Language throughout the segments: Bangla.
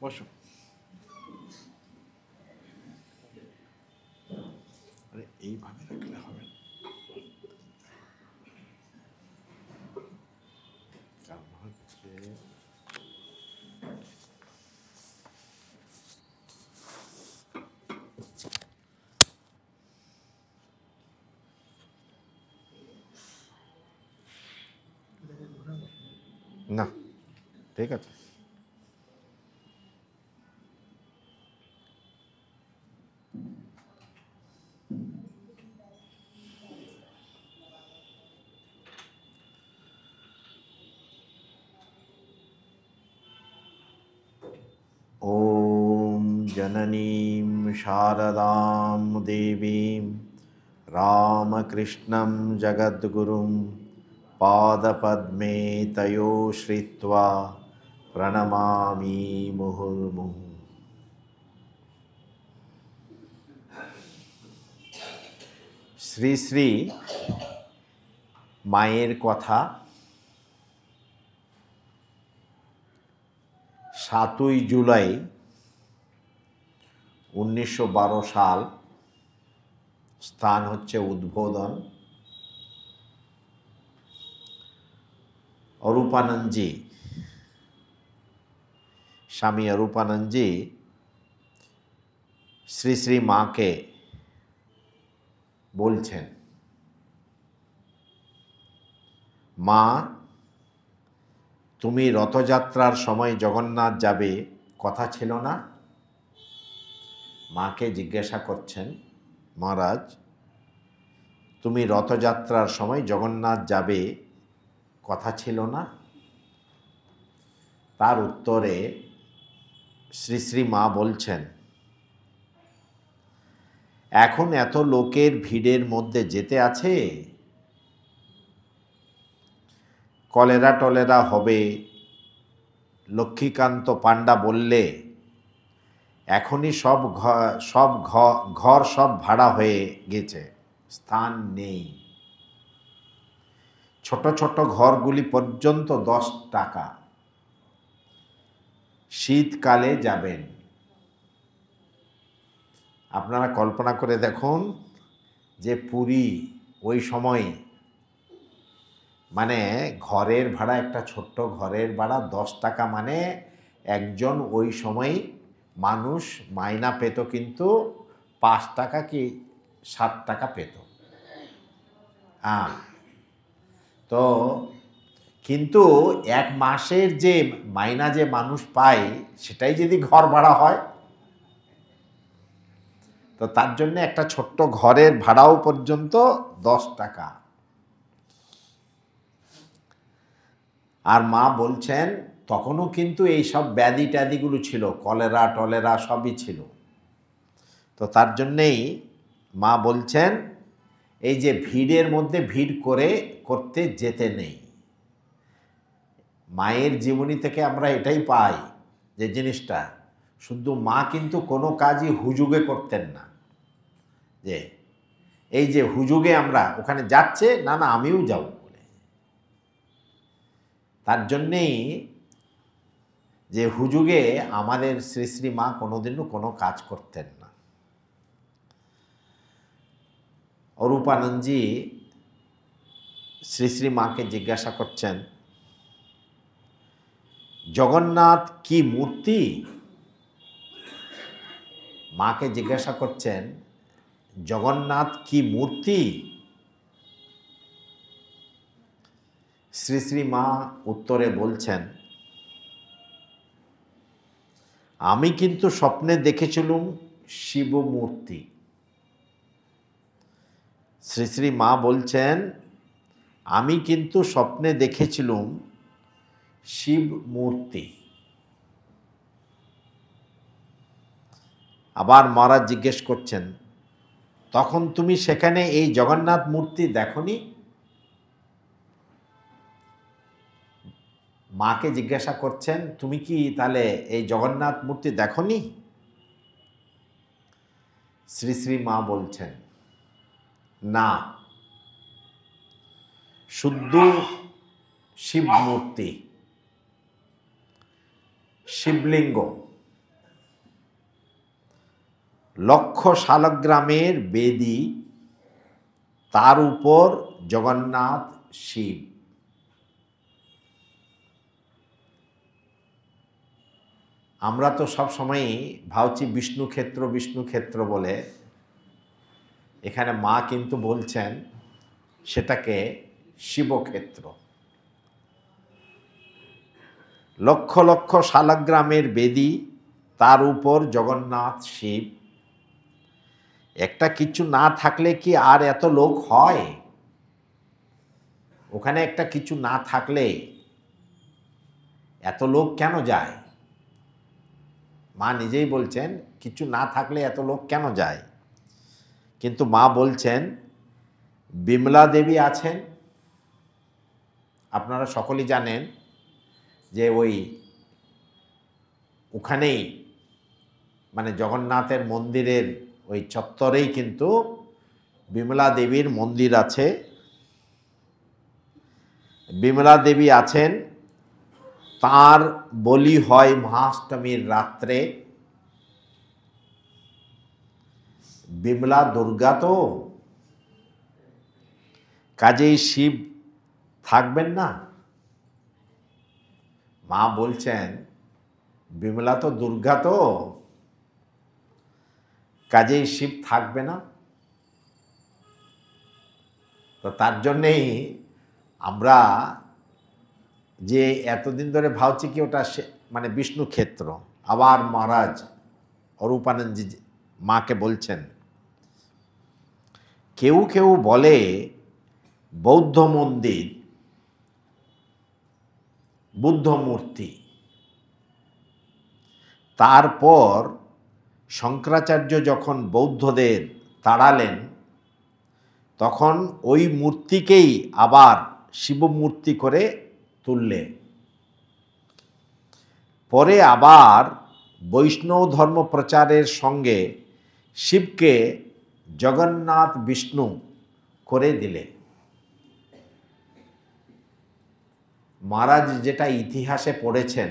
বসো। আরে এইভাবে রাখলে হবে কারণ হচ্ছে না, ঠিক আছে। ॐ जननीं शारदां देवीं रामकृष्णं जगद्गुरुं पादपद्मे तयो श्रित्वा प्रणमामि मुहुर्मुहुः। শ্রী শ্রী মায়ের কথা 7ই জুলাই 1912 সাল। স্থান হচ্ছে উদ্বোধন। অরূপানন্দজি, স্বামী অরূপানন্দজি শ্রী শ্রী মাকে বলছেন, মা তুমি রথযাত্রার সময় জগন্নাথ যাবে, কথা ছিল না? মাকে জিজ্ঞাসা করছেন, মহারাজ তুমি রথযাত্রার সময় জগন্নাথ যাবে, কথা ছিল না? তার উত্তরে শ্রী শ্রী মা বলছেন, এখন এত লোকের ভিড়ের মধ্যে যেতে আছে, কলেরা টলেরা হবে। লক্ষ্মীকান্ত পাণ্ডা বললে এখনই ঘর সব ভাড়া হয়ে গেছে, স্থান নেই। ছোট ছোট ঘরগুলি পর্যন্ত 10 টাকা। শীতকালে যাবেন। আপনারা কল্পনা করে দেখুন যে পুরী ওই সময়, মানে ঘরের ভাড়া, একটা ছোট্ট ঘরের ভাড়া 10 টাকা, মানে একজন ওই সময় মানুষ মাইনা পেত কিন্তু 5 টাকা কি 7 টাকা পেত। তো কিন্তু এক মাসের যে মাইনা যে মানুষ পায় সেটাই যদি ঘর ভাড়া হয়, তো তার জন্য একটা ছোট্ট ঘরের ভাড়াও পর্যন্ত 10 টাকা। আর মা বলছেন তখনও কিন্তু এইসব ব্যাধি ট্যাধিগুলো ছিল, কলেরা টলেরা সবই ছিল। তো তার জন্যেই মা বলছেন এই যে ভিড়ের মধ্যে ভিড় করতে যেতে নেই। মায়ের জীবনী থেকে আমরা এটাই পাই যে জিনিসটা, শুধু মা কিন্তু কোনো কাজই হুজুগে করতেন না, যে এই যে হুজুগে আমরা ওখানে যাচ্ছে, না না আমিও যাব বলে। তার জন্যেই যে হুজুগে আমাদের শ্রী শ্রী মা কোনোদিনও কোনো কাজ করতেন না। অরূপানন্দজি শ্রী শ্রী মাকে জিজ্ঞাসা করছেন, জগন্নাথ কি মূর্তি? মাকে জিজ্ঞাসা করছেন, জগন্নাথ কি মূর্তি? শ্রী শ্রী মা উত্তরে বলছেন, আমি কিন্তু স্বপ্নে দেখেছিলুম শিব মূর্তি। শ্রী শ্রী মা বলছেন, আমি কিন্তু স্বপ্নে দেখেছিলুম শিব মূর্তি। আবার মহারাজ জিজ্ঞেস করছেন, তখন তুমি সেখানে এই জগন্নাথ মূর্তি দেখনি? মাকে জিজ্ঞাসা করছেন, তুমি কি তাহলে এই জগন্নাথ মূর্তি দেখনি? শ্রী শ্রী মা বলছেন, না, শুদ্ধ শিব মূর্তি, শিবলিঙ্গ, লক্ষ শালগ্রামের বেদী, তার উপর জগন্নাথ শিব। আমরা তো সব সময়ই ভাবছি বিষ্ণু ক্ষেত্র বলে, এখানে মা কিন্তু বলছেন সেটাকে শিবক্ষেত্র। লক্ষ লক্ষ শালগ্রামের বেদী, তার উপর জগন্নাথ শিব। একটা কিছু না থাকলে কি আর এত লোক হয়? ওখানে একটা কিছু না থাকলে এত লোক কেন যায়? মা নিজেই বলছেন কিছু না থাকলে এত লোক কেন যায়। কিন্তু মা বলছেন বিমলা দেবী আছেন। আপনারা সকলেই জানেন যে ওখানেই মানে জগন্নাথের মন্দিরের ওই চত্বরেই কিন্তু বিমলা দেবীর মন্দির আছে। বিমলা দেবী আছেন, তার বলি হয় মহাষ্টমীর রাত্রে। বিমলা দুর্গা তো, কাজেই শিব থাকবেন না? মা বলছেন বিমলা তো দুর্গা তো, কাজেই শিব থাকবে না। তো তার জন্যেই আমরা যে এতদিন ধরে ভাবছি কি ওটা মানে বিষ্ণু ক্ষেত্র। আবার মহারাজ অরূপানন্দজি মাকে বলছেন, কেউ কেউ বলে বৌদ্ধ মন্দির, বুদ্ধ মূর্তি। তারপর শঙ্করাচার্য যখন বৌদ্ধদের তাড়ালেন, তখন ওই মূর্তিকেই আবার শিবমূর্তি করে তুললেন। পরে আবার বৈষ্ণব ধর্ম প্রচারের সঙ্গে শিবকে জগন্নাথ বিষ্ণু করে দিলে। মহারাজ যেটা ইতিহাসে পড়েছেন,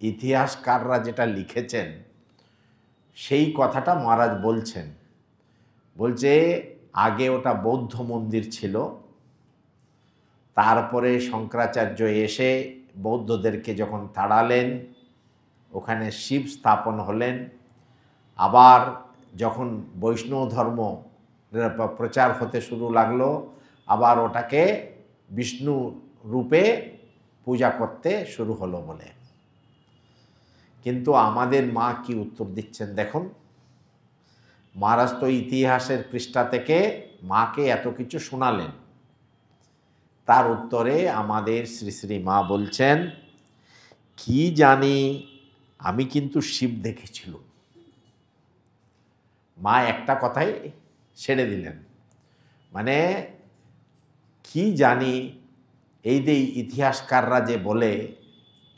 ইতিহাসকাররা যেটা লিখেছেন, সেই কথাটা মহারাজ বলছেন। বলছে আগে ওটা বৌদ্ধ মন্দির ছিল, তারপরে শঙ্করাচার্য এসে বৌদ্ধদেরকে যখন তাড়ালেন, ওখানে শিব স্থাপন হলেন। আবার যখন বৈষ্ণব ধর্ম প্রচার হতে শুরু লাগলো, আবার ওটাকে বিষ্ণু রূপে পূজা করতে শুরু হলো বলে। কিন্তু আমাদের মা কি উত্তর দিচ্ছেন দেখুন। মহারাজ তো ইতিহাসের পৃষ্ঠা থেকে মাকে এত কিছু শোনালেন, তার উত্তরে আমাদের শ্রী শ্রী মা বলছেন, কি জানি, আমি কিন্তু শিব দেখেছিলাম। মা একটা কথাই ছেড়ে দিলেন, মানে কি জানি এই যে ইতিহাসকাররা যে বলে,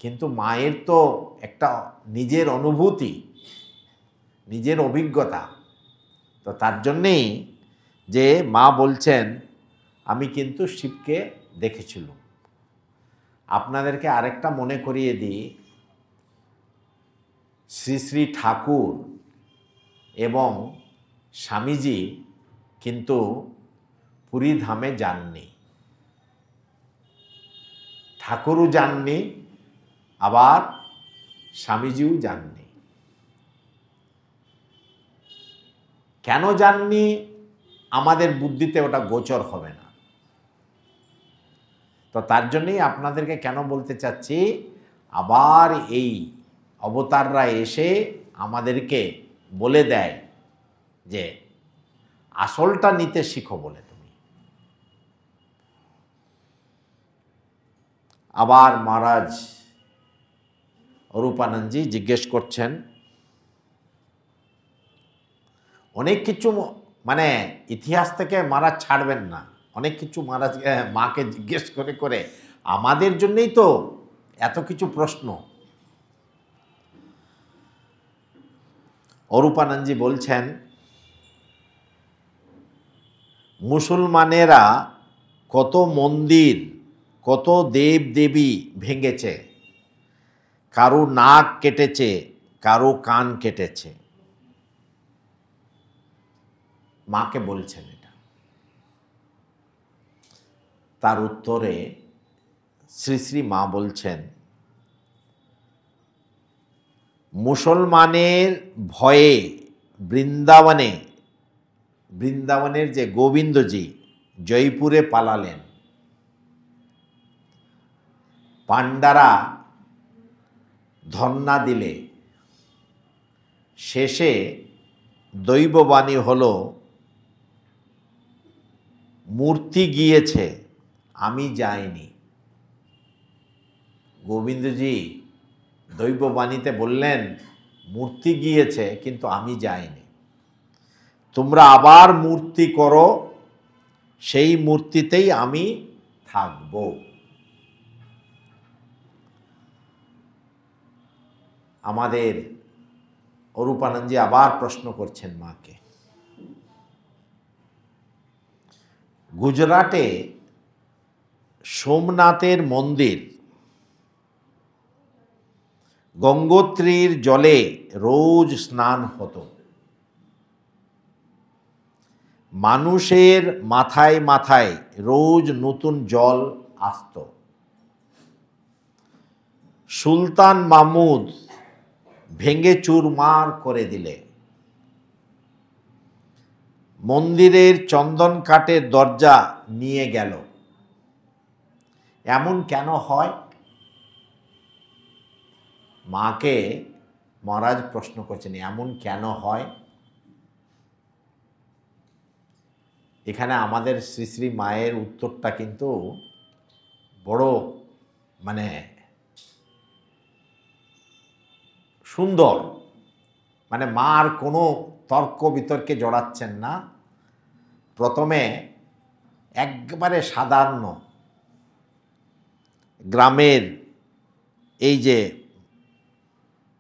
কিন্তু মায়ের তো একটা নিজের অনুভূতি, নিজের অভিজ্ঞতা। তো তার জন্যেই যে মা বলছেন আমি কিন্তু শিবকে দেখেছিলাম। আপনাদেরকে আরেকটা মনে করিয়ে দিই, শ্রী শ্রী ঠাকুর এবং স্বামীজি কিন্তু পুরী ধামে যাননি। ঠাকুরও যাননি, আবার স্বামীজিও যাননি। কেন যাননি আমাদের বুদ্ধিতে ওটা গোচর হবে না। তো তার জন্যই আপনাদেরকে কেন বলতে চাচ্ছি, আবার এই অবতাররা এসে আমাদেরকে বলে দেয় যে আসলটা নিতে শিখো বলে তুমি। আবার মহারাজ অরূপানন্দজি জিজ্ঞেস করছেন, অনেক কিছু মানে ইতিহাস থেকে মহারাজ ছাড়বেন না, অনেক কিছু মহারাজ মাকে জিজ্ঞেস করে করে আমাদের জন্যই তো এত কিছু প্রশ্ন। অরূপানন্দজি বলছেন, মুসলমানেরা কত মন্দির, কত দেব দেবী ভেঙেছে, কারো নাক কেটেছে, কারো কান কেটেছে। মাকে বলছেন এটা। তার উত্তরে শ্রী শ্রী মা বলছেন, মুসলমানের ভয়ে বৃন্দাবনের যে গোবিন্দজি জয়পুরে পালালেন, পাণ্ডারা ধন্না দিলে শেষে দৈববাণী হলো, মূর্তি গিয়েছে, আমি যাইনি। গোবিন্দজি দৈববাণীতে বললেন, মূর্তি গিয়েছে কিন্তু আমি যাইনি। তোমরা আবার মূর্তি করো, সেই মূর্তিতেই আমি থাকব। আমাদের অরূপানন্দজি আবার প্রশ্ন করছেন মাকে। গুজরাটে সোমনাথের মন্দির গঙ্গোত্রীর জলে রোজ স্নান হতো। মানুষের মাথায় মাথায় রোজ নতুন জল আসত। সুলতান মাহমুদ ভেঙে চুরমার করে দিলে। মন্দিরের চন্দন কাঠের দরজা নিয়ে গেল। এমন কেন হয়? মাকে মহারাজ প্রশ্ন করছেন, এমন কেন হয়? এখানে আমাদের শ্রী শ্রী মায়ের উত্তরটা কিন্তু বড় সুন্দর। মা আর কোনো তর্ক বিতর্কে জড়াচ্ছেন না। প্রথমে একবারে সাধারণ গ্রামের এই যে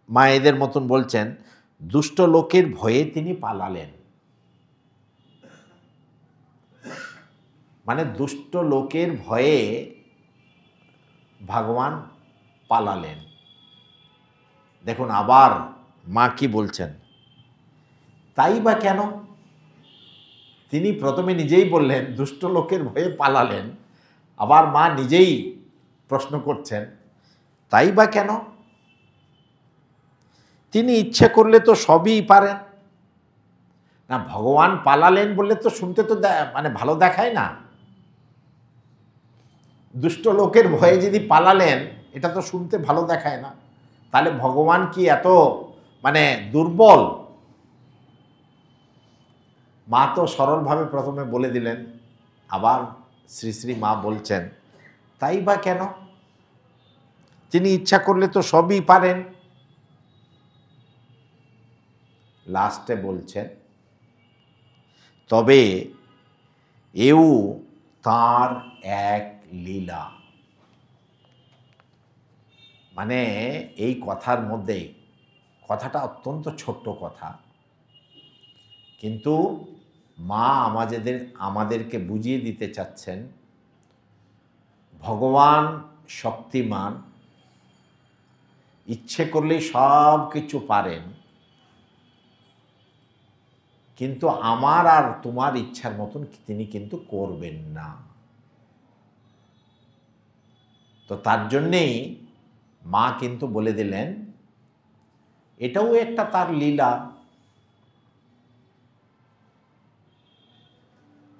মায়েদের মতন বলছেন, দুষ্ট লোকের ভয়ে তিনি পালালেন। দুষ্ট লোকের ভয়ে ভগবান পালালেন। দেখুন আবার মা কি বলছেন, তাই বা কেন? তিনি প্রথমে নিজেই বললেন দুষ্ট লোকের ভয়ে পালালেন, আবার মা নিজেই প্রশ্ন করছেন তাই বা কেন? তিনি ইচ্ছে করলে তো সবই পারেন না। ভগবান পালালেন বললে তো শুনতে তো ভালো দেখায় না। দুষ্ট লোকের ভয়ে যদি পালালেন, এটা তো শুনতে ভালো দেখায় না। তাহলে ভগবান কি এত দুর্বল? মা তো সরলভাবে প্রথমে বলে দিলেন। আবার শ্রী শ্রী মা বলছেন, তাই বা কেন? তিনি ইচ্ছা করলে তো সবই পারেন। লাস্টে বলছেন, তবে এও তার এক লীলা। এই কথার মধ্যে, কথাটা অত্যন্ত ছোট্ট কথা, কিন্তু মা আমাদেরকে বুঝিয়ে দিতে চাচ্ছেন, ভগবান শক্তিমান, ইচ্ছে করলেই সব কিছু পারেন, কিন্তু আমার আর তোমার ইচ্ছার মতন তিনি কিন্তু করবেন না। তো তার জন্যেই মা কিন্তু বলে দিলেন, এটাও একটা তার লীলা।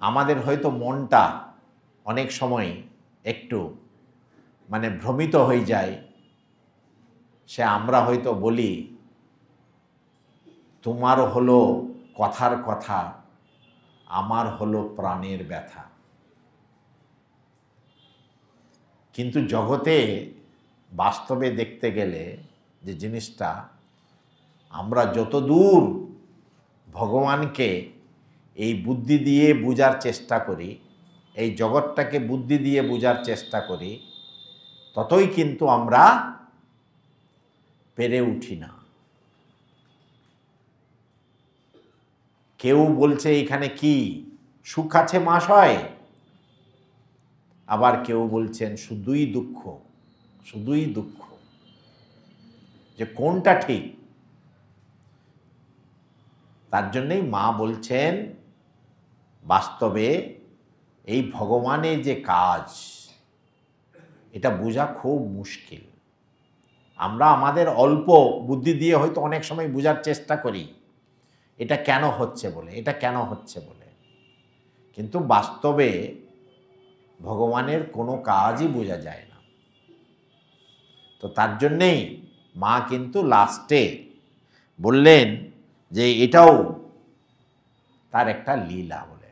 আমাদের হয়তো মনটা অনেক সময় একটু ভ্রমিত হয়ে যায়। আমরা হয়তো বলি, তোমার হলো কথার কথা, আমার হলো প্রাণের ব্যথা। কিন্তু জগতে বাস্তবে দেখতে গেলে যে জিনিসটা, আমরা যত দূর ভগবানকে এই বুদ্ধি দিয়ে বোঝার চেষ্টা করি, এই জগৎটাকে বুদ্ধি দিয়ে বোঝার চেষ্টা করি, ততই কিন্তু আমরা পেরে উঠি না। কেউ বলছে এখানে কি সুখ আছে মহাশয়, আবার কেউ বলছেন শুধুই দুঃখ, শুধুই দুঃখ। যে কোনটা ঠিক? তার জন্যই মা বলছেন বাস্তবে এই ভগবানের যে কাজ, এটা বোঝা খুব মুশকিল। আমরা আমাদের অল্প বুদ্ধি দিয়ে হয়তো অনেক সময় বোঝার চেষ্টা করি, এটা কেন হচ্ছে বলে, এটা কেন হচ্ছে বলে, কিন্তু বাস্তবে ভগবানের কোনো কাজই বোঝা যায় না। তো তার জন্যেই মা কিন্তু লাস্টে বললেন যে এটাও তার একটা লীলা বলে।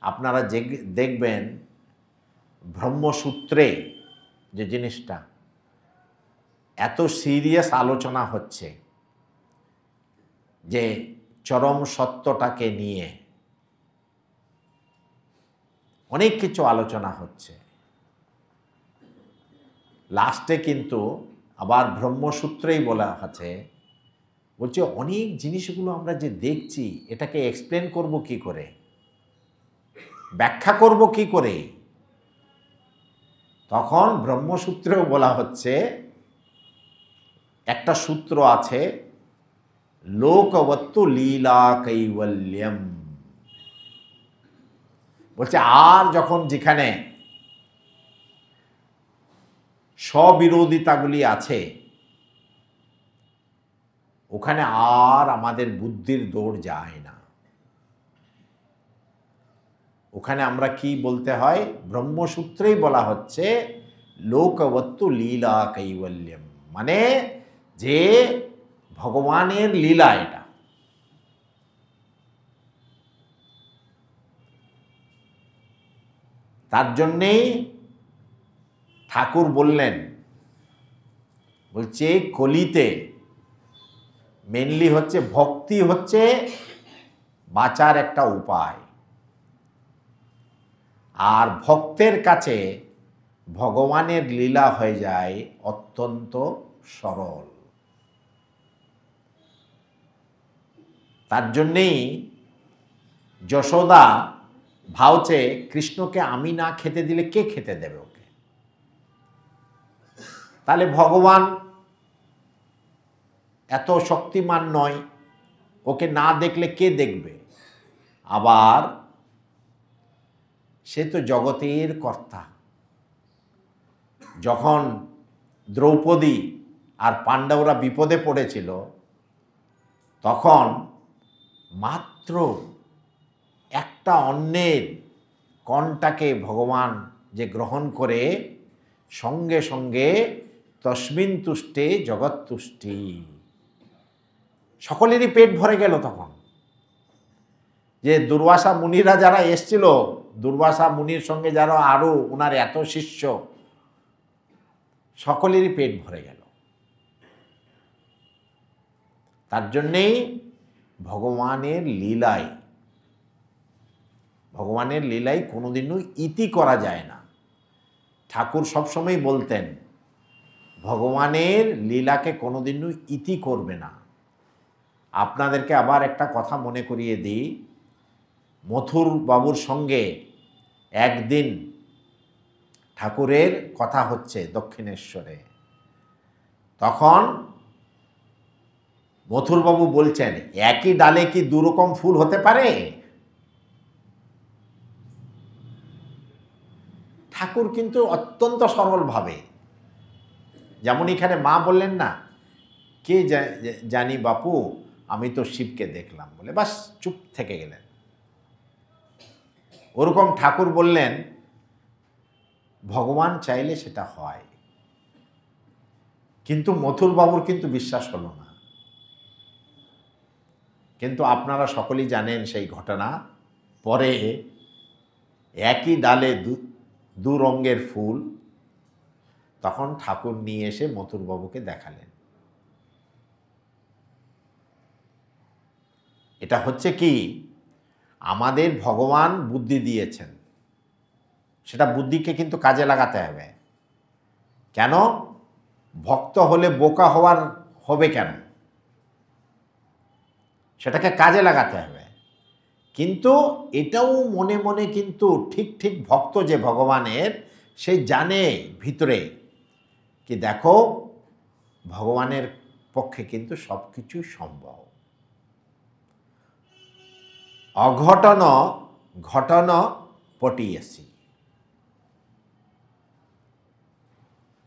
আপনারা যে দেখবেন ব্রহ্মসূত্রে যে জিনিসটা এত সিরিয়াস আলোচনা হচ্ছে, যে চরম সত্যটাকে নিয়ে অনেক কিছু আলোচনা হচ্ছে, লাস্টে কিন্তু আবার ব্রহ্মসূত্রেই বলা আছে, বলছে অনেক জিনিসগুলো আমরা যে দেখছি এটাকে এক্সপ্লেন করব কি করে, ব্যাখ্যা করব কি করে। তখন ব্রহ্মসূত্রেও বলা হচ্ছে, একটা সূত্র আছে, লোকবত্তু লীলা কৈবল্যম। বলছে আর যখন যেখানে স্ববিরোধিতাগুলি আছে ওখানে আর আমাদের বুদ্ধির দৌড় যায় না। ওখানে আমরা কি বলতে হয়, ব্রহ্মসূত্রেই বলা হচ্ছে লোকবত্তু লীলা কৈবল্যম, মানে যে ভগবানের লীলা এটা। তার জন্যেই ঠাকুর বললেন, বলছে কলিতে মেনলি হচ্ছে ভক্তি হচ্ছে বাঁচার একটা উপায়, আর ভক্তের কাছে ভগবানের লীলা হয়ে যায় অত্যন্ত সরল। তার জন্যেই যশোদা ভাবছে কৃষ্ণকে আমি না খেতে দিলে কে খেতে দেবে ওকে, তাহলে ভগবান এত শক্তিমান নয়, ওকে না দেখলে কে দেখবে। আবার সে তো জগতের কর্তা। যখন দ্রৌপদী আর পাণ্ডবরা বিপদে পড়েছিল তখন মাত্র একটা অন্নের কণটাকে ভগবান যে গ্রহণ করে সঙ্গে সঙ্গে তস্মিন তুষ্টে জগৎ তুষ্টি, সকলেরই পেট ভরে গেল। তখন যে দুর্বাসা মুনিরা যারা এসছিল, দুর্বাসা মুনির সঙ্গে যারা আরও ওনার এত শিষ্য, সকলেরই পেট ভরে গেল। তার জন্যেই ভগবানের লীলায় কোনোদিনও ইতি করা যায় না। ঠাকুর সবসময় বলতেন ভগবানের লীলাকে কোনোদিনও ইতি করবে না। আপনাদেরকে আবার একটা কথা মনে করিয়ে দিই, মথুর বাবুর সঙ্গে একদিন ঠাকুরের কথা হচ্ছে দক্ষিণেশ্বরে। তখন মথুরবাবু বলছেন একই ডালে কি দুরকম ফুল হতে পারে? ঠাকুর কিন্তু অত্যন্ত সরলভাবে, যেমন এখানে মা বললেন না, কে জানি বাপু আমি তো শিবকে দেখলাম বলে বাস চুপ থেকে গেলেন। ওরকম ঠাকুর বললেন ভগবান চাইলে সেটা হয়, কিন্তু মথুরবাবুর কিন্তু বিশ্বাস হলো না। কিন্তু আপনারা সকলেই জানেন সেই ঘটনা। পরে একই ডালে দু রঙের ফুল, তখন ঠাকুর নিয়ে এসে মথুরবাবুকে দেখালেন। এটা হচ্ছে কি, আমাদের ভগবান বুদ্ধি দিয়েছেন, সেটা বুদ্ধিকে কিন্তু কাজে লাগাতে হবে। কেন? ভক্ত হলে বোকা হবে কেন? সেটাকে কাজে লাগাতে হবে। কিন্তু এটাও মনে মনে কিন্তু ঠিক ঠিক ভক্ত যে ভগবানের, সে জানে ভিতরে কি দেখো ভগবানের পক্ষে কিন্তু সব কিছুই সম্ভব। অঘটন ঘটন পটিয়েছি,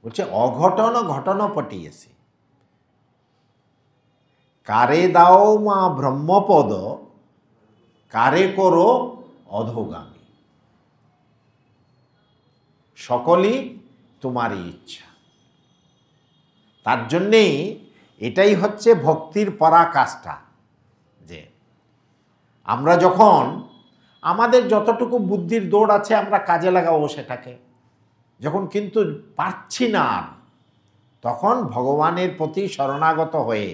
বলছে অঘটন ঘটন পটিয়েছি। কারে দাও মা ব্রহ্মপদ, কারে করো অধোগামী, সকলই তোমারই ইচ্ছা। তার জন্যেই এটাই হচ্ছে ভক্তির পরাকাষ্ঠা, যে আমরা যখন আমাদের যতটুকু বুদ্ধির দৌড় আছে আমরা কাজে লাগাবো সেটাকে, যখন কিন্তু পারছি না তখন ভগবানের প্রতি শরণাগত হয়ে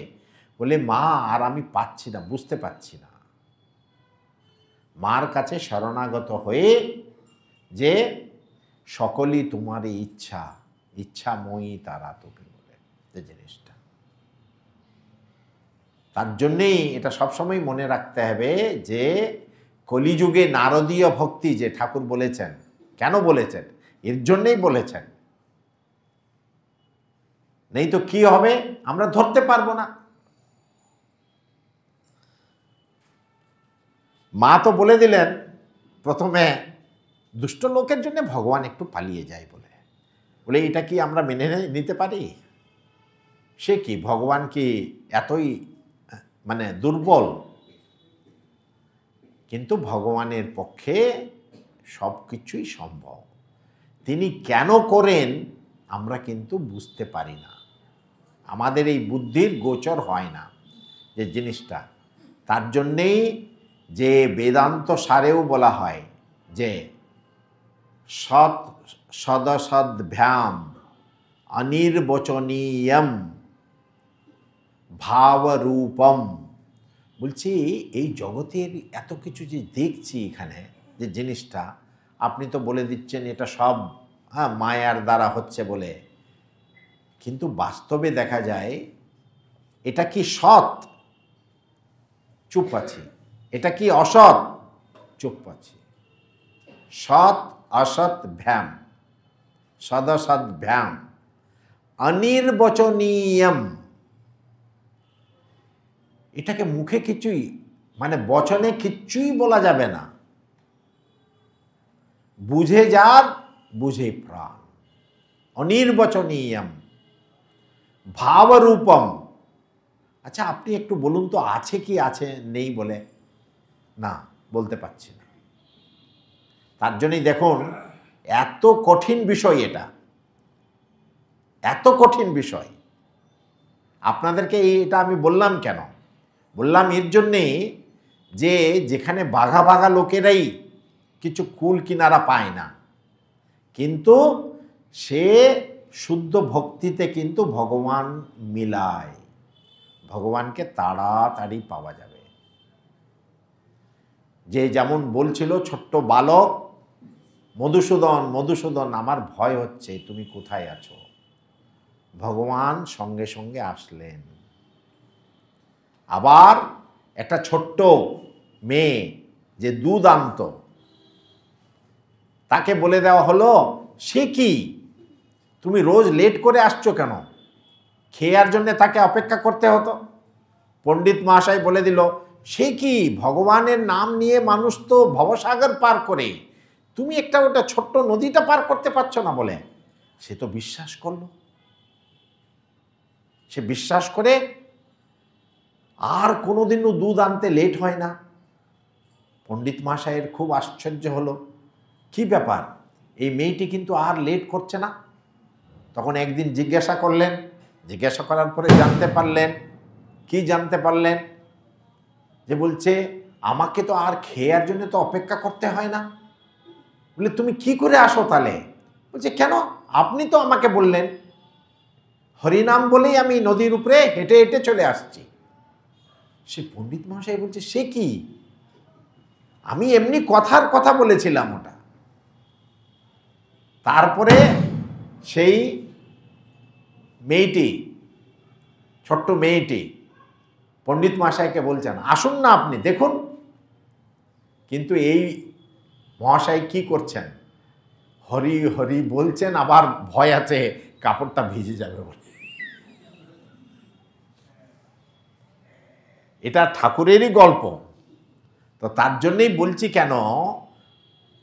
বলে মা আর আমি পাচ্ছি না, বুঝতে পারছি না, মার কাছে শরণাগত হয়ে যে সকলই তোমারই ইচ্ছা, ইচ্ছাময়ী তারা তুমি বলে যে জিনিসটা। তার জন্যেই এটা সবসময় মনে রাখতে হবে যে কলিযুগে নারদীয় ভক্তি যে ঠাকুর বলেছেন, কেন বলেছেন? এর জন্যেই বলেছেন, নেই তো কি হবে আমরা ধরতে পারবো না। মা তো বলে দিলেন প্রথমে দুষ্ট লোকের জন্য ভগবান একটু পালিয়ে যায় বলে এটা কি আমরা মেনে নিতে পারি? সে কি ভগবান কি এতই মানে দুর্বল? কিন্তু ভগবানের পক্ষে সব কিছুই সম্ভব। তিনি কেন করেন আমরা কিন্তু বুঝতে পারি না, আমাদের এই বুদ্ধির গোচর হয় না যে জিনিসটা। তার জন্যেই যে বেদান্ত সারেও বলা হয় যে সৎ সদসদ্ভ্যাম অনির্বচনীয়ম ভাবরূপম। বলছি এই জগতের এত কিছু যে দেখছি এখানে যে জিনিসটা, আপনি তো বলে দিচ্ছেন এটা সব মায়ার দ্বারা হচ্ছে বলে, কিন্তু বাস্তবে দেখা যায় এটা কি সৎ? চুপ আছি। এটা কি অসৎ? চুপ আছি। সৎ অসৎ ভ্যাম, সদসৎ ভ্যাম অনির্বচনীয়ম। এটাকে মুখে কিছুই মানে বচনে কিচ্ছুই বলা যাবে না, বুঝে যার বুঝে প্রাণ। অনির্বচনীয়ম ভাবরূপম। আচ্ছা আপনি একটু বলুন তো আছে কি আছে নেই বলে? না, বলতে পারছি না। তার জন্যই দেখুন এত কঠিন বিষয়, এটা এত কঠিন বিষয়। আপনাদেরকে এটা আমি বললাম কেন? বললাম এর জন্যে যে যেখানে বাঘা বাঘা লোকেরাই কিছু কুল কিনারা পায় না, কিন্তু সে শুদ্ধ ভক্তিতে কিন্তু ভগবান মিলায়, ভগবানকে তাড়াতাড়ি পাওয়া যাবে। যে যেমন বলছিল ছোট্ট বালক, মধুসূদন মধুসূদন আমার ভয় হচ্ছে, তুমি কোথায় আছো? ভগবান সঙ্গে সঙ্গে আসলেন। আবার একটা ছোট্ট মেয়ে যে দুধ আনত, তাকে বলে দেওয়া হলো সে কি তুমি রোজ লেট করে আসছো কেন? খেয়ার জন্য তাকে অপেক্ষা করতে হতো। পণ্ডিত মহাশয় বলে দিল সে কি ভগবানের নাম নিয়ে মানুষ তো ভবসাগর পার করে, তুমি একটা ওটা ছোট্ট নদীটা পার করতে পারছো না বলে। সে তো বিশ্বাস করলো। সে বিশ্বাস করে আর কোনোদিনও দুধ আনতে লেট হয় না। পণ্ডিত মহাশয়ের খুব আশ্চর্য হলো, কি ব্যাপার এই মেয়েটি কিন্তু আর লেট করছে না। তখন একদিন জিজ্ঞাসা করলেন, জিজ্ঞাসা করার পরে জানতে পারলেন, কি জানতে পারলেন? যে বলছে আমাকে তো আর খেয়ার জন্য তো অপেক্ষা করতে হয় না। বলে তুমি কি করে আসো তাহলে? বলছে কেন, আপনি তো আমাকে বললেন, হরিনাম বলেই আমি নদীর উপরে হেঁটে হেঁটে চলে আসছি। সে পণ্ডিত মহাশয় বলছে সে কি, আমি এমনি কথার কথা বলেছিলাম ওটা। তারপরে সেই মেয়েটি, ছোট্ট মেয়েটি পণ্ডিত মহাশয়কে বলছেন, আসুন না আপনি দেখুন। কিন্তু এই মহাশয় কি করছেন? হরি হরি বলছেন, আবার ভয় আছে কাপড়টা ভিজে যাবে বলে। এটা ঠাকুরেরই গল্প। তো তার জন্যই বলছি কেন,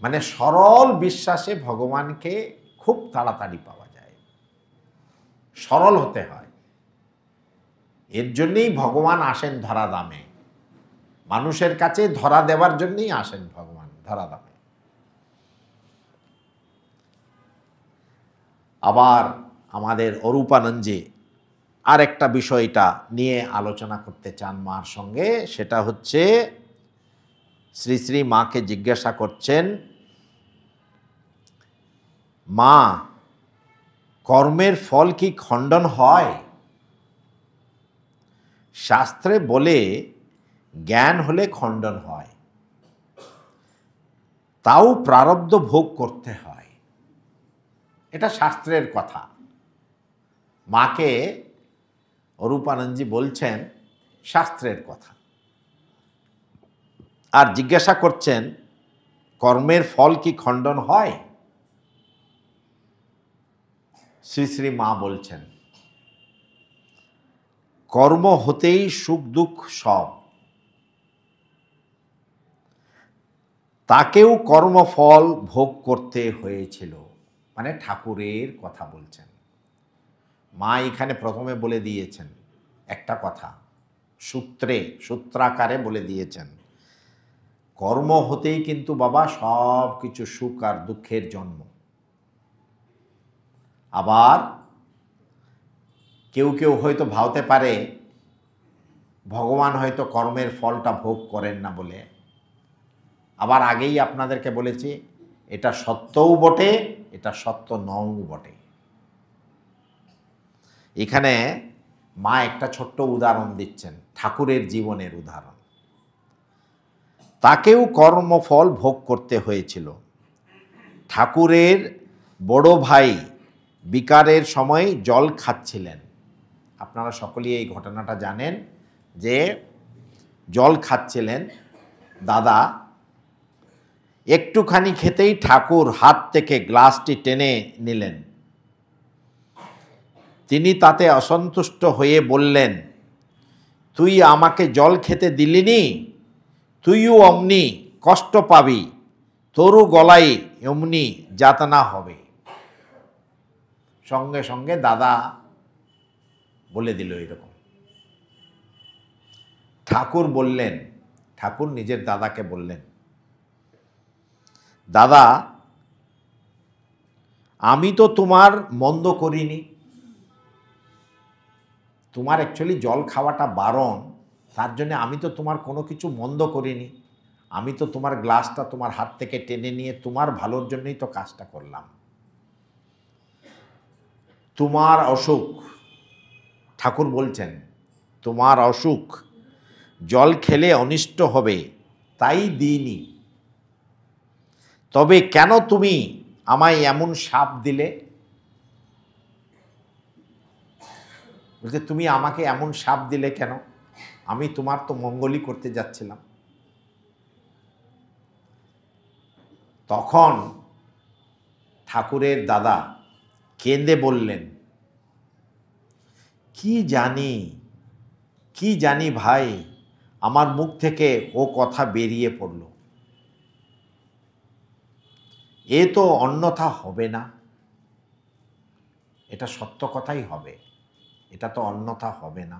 মানে সরল বিশ্বাসে ভগবানকে খুব তাড়াতাড়ি পাওয়া যায়, সরল হতে হয়। এর জন্যই ভগবান আসেন ধরাধামে, মানুষের কাছে ধরা দেওয়ার জন্যই আসেন ভগবান ধরাধামে। আবার আমাদের অরূপানন্দজি আর একটা বিষয়টা নিয়ে আলোচনা করতে চান মার সঙ্গে, সেটা হচ্ছে শ্রী শ্রী মাকে জিজ্ঞাসা করছেন, মা, কর্মের ফল কি খণ্ডন হয়? শাস্ত্রে বলে জ্ঞান হলে খণ্ডন হয়, তাও প্রারব্ধ ভোগ করতে হয়। এটা শাস্ত্রের কথা। মাকে অরূপানন্দজি বলছেন শাস্ত্রের কথা, আর জিজ্ঞাসা করছেন কর্মের ফল কি খণ্ডন হয়? শ্রী শ্রী মা বলছেন, কর্ম হতেই সুখ দুঃখ সব, তাকেও কর্মফল ভোগ করতে হয়েছিল। মানে ঠাকুরের কথা বলছেন। মা এখানে প্রথমে বলে দিয়েছেন একটা কথা, সূত্রাকারে বলে দিয়েছেন, কর্ম হতেই কিন্তু বাবা সব কিছু সুখ আর দুঃখের জন্ম। আবার কেউ কেউ হয়তো ভাবতে পারে ভগবান হয়তো কর্মের ফলটা ভোগ করেন না বলে। আবার আগেই আপনাদেরকে বলেছি, এটা সত্যও বটে, এটা সত্য নও বটে। এখানে মা একটা ছোট্ট উদাহরণ দিচ্ছেন, ঠাকুরের জীবনের উদাহরণ। তাকেও কর্মফল ভোগ করতে হয়েছিল। ঠাকুরের বড় ভাই বিকারের সময় জল খাচ্ছিলেন। আপনারা সকলেই এই ঘটনাটা জানেন যে জল খাচ্ছিলেন দাদা, একটুখানি খেতেই ঠাকুর হাত থেকে গ্লাসটি টেনে নিলেন। তিনি তাতে অসন্তুষ্ট হয়ে বললেন, তুই আমাকে জল খেতে দিলিনি, তুইও অমনি কষ্ট পাবি, তোরও গলায় এমনি যাতনা হবে। সঙ্গে সঙ্গে দাদা বলে দিল এরকম। ঠাকুর বললেন, ঠাকুর নিজের দাদাকে বললেন, দাদা, আমি তো তোমার মন্দ করিনি, তোমার অ্যাকচুয়ালি জল খাওয়াটা বারণ, তার জন্য আমি তো তোমার কোনো কিছু মন্দ করিনি। আমি তো তোমার গ্লাসটা তোমার হাত থেকে টেনে নিয়ে তোমার ভালোর জন্যই তো কাজটা করলাম। তোমার অসুখ, ঠাকুর বলছেন, তোমার অসুখ, জল খেলে অনিষ্ট হবে তাই দিইনি। তবে কেন তুমি আমায় এমন শাপ দিলে? বলছে, তুমি আমাকে এমন শাপ দিলে কেন? আমি তোমার তো মঙ্গলই করতে যাচ্ছিলাম। তখন ঠাকুরের দাদা কেঁদে বললেন, কি জানি ভাই, আমার মুখ থেকে ও কথা বেরিয়ে পড়ল। এ তো অন্যথা হবে না, এটা সত্য কথাই হবে, এটা তো অন্যথা হবে না।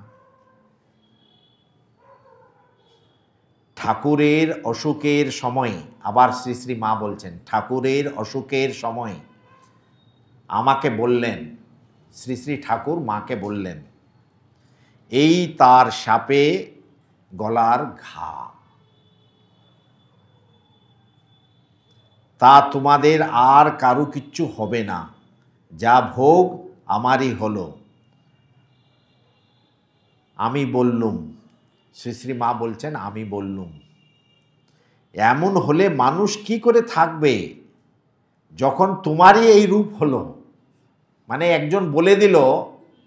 ঠাকুরের অসুখের সময়, আবার শ্রী শ্রী মা বলছেন, ঠাকুরের অসুখের সময় আমাকে বললেন, শ্রী শ্রী ঠাকুর মাকে বললেন, এই তার শাপে গলার ঘা, তা তোমাদের আর কারু কিচ্ছু হবে না, যা ভোগ আমারই হলো। আমি বললুম, শ্রী শ্রী মা বলছেন, আমি বললুম, এমন হলে মানুষ কি করে থাকবে যখন তোমারই এই রূপ হলো? মানে একজন বলে দিল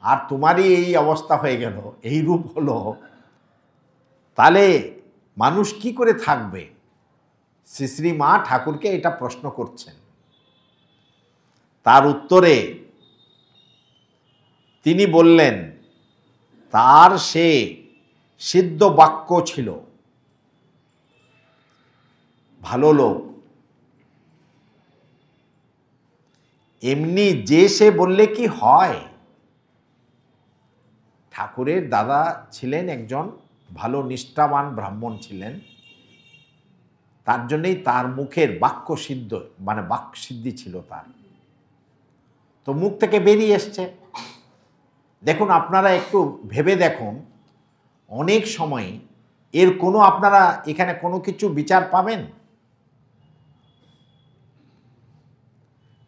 আর তোমারই এই অবস্থা হয়ে গেল, এই রূপ হলো, তাহলে মানুষ কি করে থাকবে? শ্রী শ্রী মা ঠাকুরকে এটা প্রশ্ন করছেন। তার উত্তরে তিনি বললেন, তার সে সিদ্ধ বাক্য ছিল, ভালো লোক, এমনি যে সে বললে কি হয়? ঠাকুরের দাদা ছিলেন একজন ভালো নিষ্ঠাবান ব্রাহ্মণ ছিলেন, তার জন্যই তার মুখের বাক্য সিদ্ধ, মানে বাক্য সিদ্ধি ছিল তার, তো মুখ থেকে বেরিয়ে এসছে। দেখুন, আপনারা একটু ভেবে দেখুন, অনেক সময় এর কোনো আপনারা এখানে কোনো কিছু বিচার পাবেন?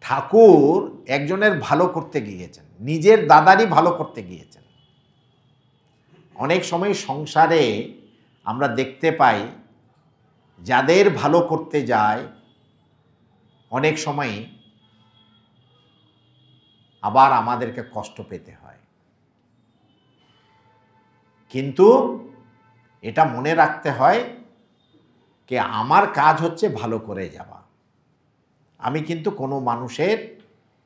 ঠাকুর একজনের ভালো করতে গিয়েছেন, নিজের দাদারই ভালো করতে গিয়েছেন। অনেক সময় সংসারে আমরা দেখতে পাই, যাদের ভালো করতে যায় অনেক সময় আবার আমাদেরকে কষ্ট পেতে হয়। কিন্তু এটা মনে রাখতে হয় যে আমার কাজ হচ্ছে ভালো করে যাওয়া, আমি কিন্তু কোনো মানুষের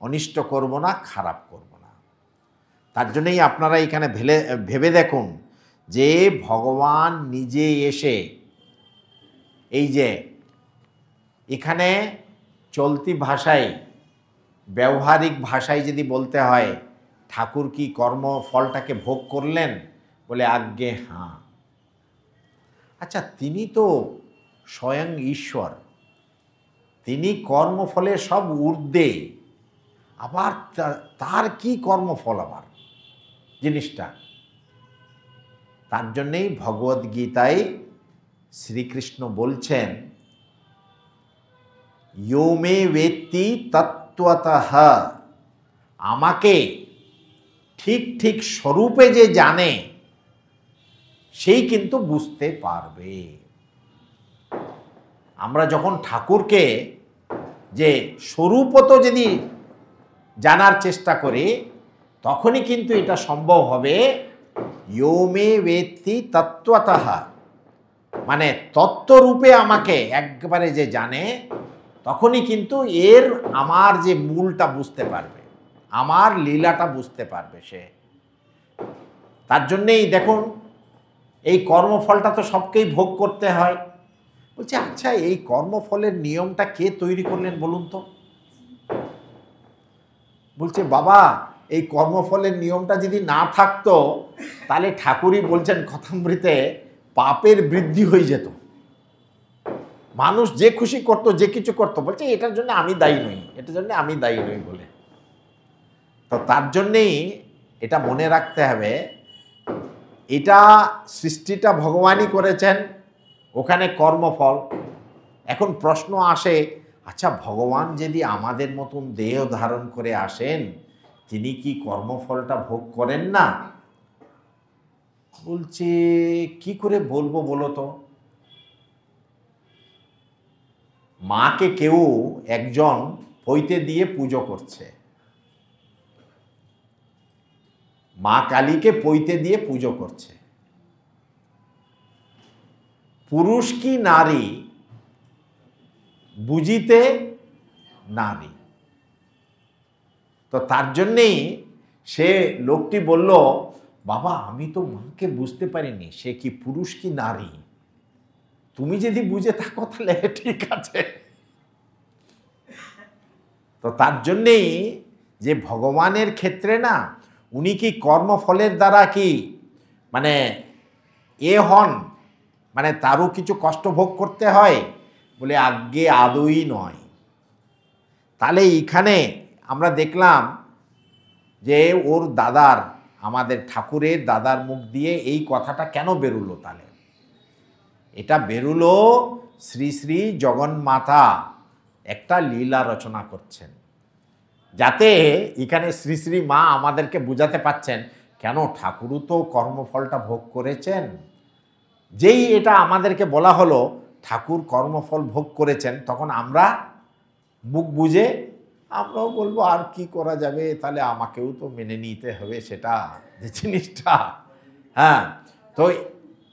অনিষ্ট করব না, খারাপ করব না। তার জন্যই আপনারা এখানে ভেবে দেখুন যে ভগবান নিজে এসে, এই যে এখানে চলতি ভাষায়, ব্যবহারিক ভাষায় যদি বলতে হয়, ঠাকুর কি কর্মফলটাকে ভোগ করলেন? বলে আজ্ঞে হ্যাঁ। আচ্ছা, তিনি তো স্বয়ং ঈশ্বর, তিনি কর্মফলের সব ঊর্ধ্বে, আবার তার কি কর্মফল আবার জিনিসটা? তার জন্যেই ভগবদ্গীতায় শ্রীকৃষ্ণ বলছেন, ইয়ো মে বেত্তি তত্ত্বতঃ, আমাকে ঠিক ঠিক স্বরূপে যে জানে সেই কিন্তু বুঝতে পারবে। আমরা যখন ঠাকুরকে যে স্বরূপত যদি জানার চেষ্টা করি, তখনই কিন্তু এটা সম্ভব হবে। ইয়ো মে বেত্তি তত্ত্বতঃ, মানে তত্ত্বরূপে আমাকে একবারে যে জানে, তখনই কিন্তু আমার যে মূলটা বুঝতে পারবে, আমার লীলাটা বুঝতে পারবে সে। তার জন্যেই দেখুন, এই কর্মফলটা তো সবকেই ভোগ করতে হয়। বলছে, আচ্ছা এই কর্মফলের নিয়মটা কে তৈরি করলেন বলুন তো? বলছে, বাবা এই কর্মফলের নিয়মটা যদি না থাকতো, তাহলে ঠাকুরই বলছেন কথামৃতে, পাপের বৃদ্ধি হয়ে যেত, মানুষ যে খুশি করত, যে কিছু করত। বলছে এটার জন্য আমি দায়ী নই, এটার জন্য আমি দায়ী নই বলে। তো তার জন্যেই এটা মনে রাখতে হবে, এটা সৃষ্টিটা ভগবানই করেছেন, ওখানে কর্মফল। এখন প্রশ্ন আসে, আচ্ছা ভগবান যদি আমাদের মতন দেহ ধারণ করে আসেন, তিনি কি কর্মফলটা ভোগ করেন না? বলছে, কি করে বলবো বলো তো? মাকে কেউ একজন পৈতে দিয়ে পুজো করছে, মা কালীকে পৈতে দিয়ে পুজো করছে, পুরুষ কি নারী বুঝিতে নারী। তো তার জন্যেই সে লোকটি বলল, বাবা আমি তো মাকে বুঝতে পারিনি, সে কি পুরুষ কি নারী, তুমি যদি বুঝে থাকো তাহলে ঠিক আছে। তো তার জন্যেই যে ভগবানের ক্ষেত্রে না, উনি কি কর্মফলের দ্বারা কি মানে হন, মানে তারও কিছু কষ্ট ভোগ করতে হয়? বলে আজ্ঞে আদৌই নয়। তাহলে এখানে আমরা দেখলাম যে ওর দাদার, আমাদের ঠাকুরের দাদার মুখ দিয়ে এই কথাটা কেন বেরুলো? তাহলে এটা বেরুলো শ্রী শ্রী জগন্মাতা একটা লীলা রচনা করছেন, যাতে এখানে শ্রী শ্রী মা আমাদেরকে বুঝাতে পাচ্ছেন, কেন ঠাকুরও তো কর্মফলটা ভোগ করেছেন। যেই এটা আমাদেরকে বলা হলো ঠাকুর কর্মফল ভোগ করেছেন, তখন আমরা মুখ বুঝে আমরাও বলবো আর কি করা যাবে, তাহলে আমাকেও তো মেনে নিতে হবে সেটা, যে জিনিসটা। হ্যাঁ, তো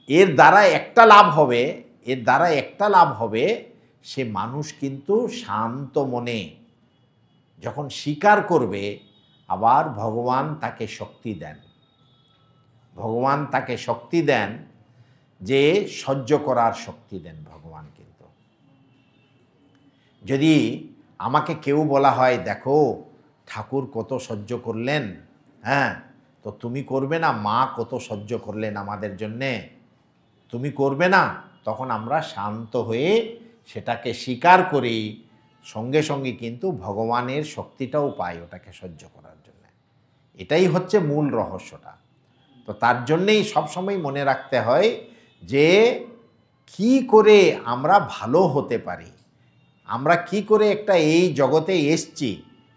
এর দ্বারা একটা লাভ হবে, এর দ্বারা একটা লাভ হবে, সে মানুষ কিন্তু শান্ত মনে যখন স্বীকার করবে, আবার ভগবান তাকে শক্তি দেন। ভগবান তাকে শক্তি দেন, যে সহ্য করার শক্তি দেন ভগবান। কিন্তু যদি আমাকে কেউ বলা হয়, দেখো ঠাকুর কত সহ্য করলেন, হ্যাঁ, তো তুমি করবে না? মা কত সহ্য করলেন আমাদের জন্যে, তুমি করবে না? তখন আমরা শান্ত হয়ে সেটাকে স্বীকার করি, সঙ্গে সঙ্গে কিন্তু ভগবানের শক্তিটাও পাই ওটাকে সহ্য করার জন্য। এটাই হচ্ছে মূল রহস্যটা। তো তার জন্যেই সবসময় মনে রাখতে হয় যে কি করে আমরা ভালো হতে পারি, আমরা কি করে একটা এই জগতে এসছি।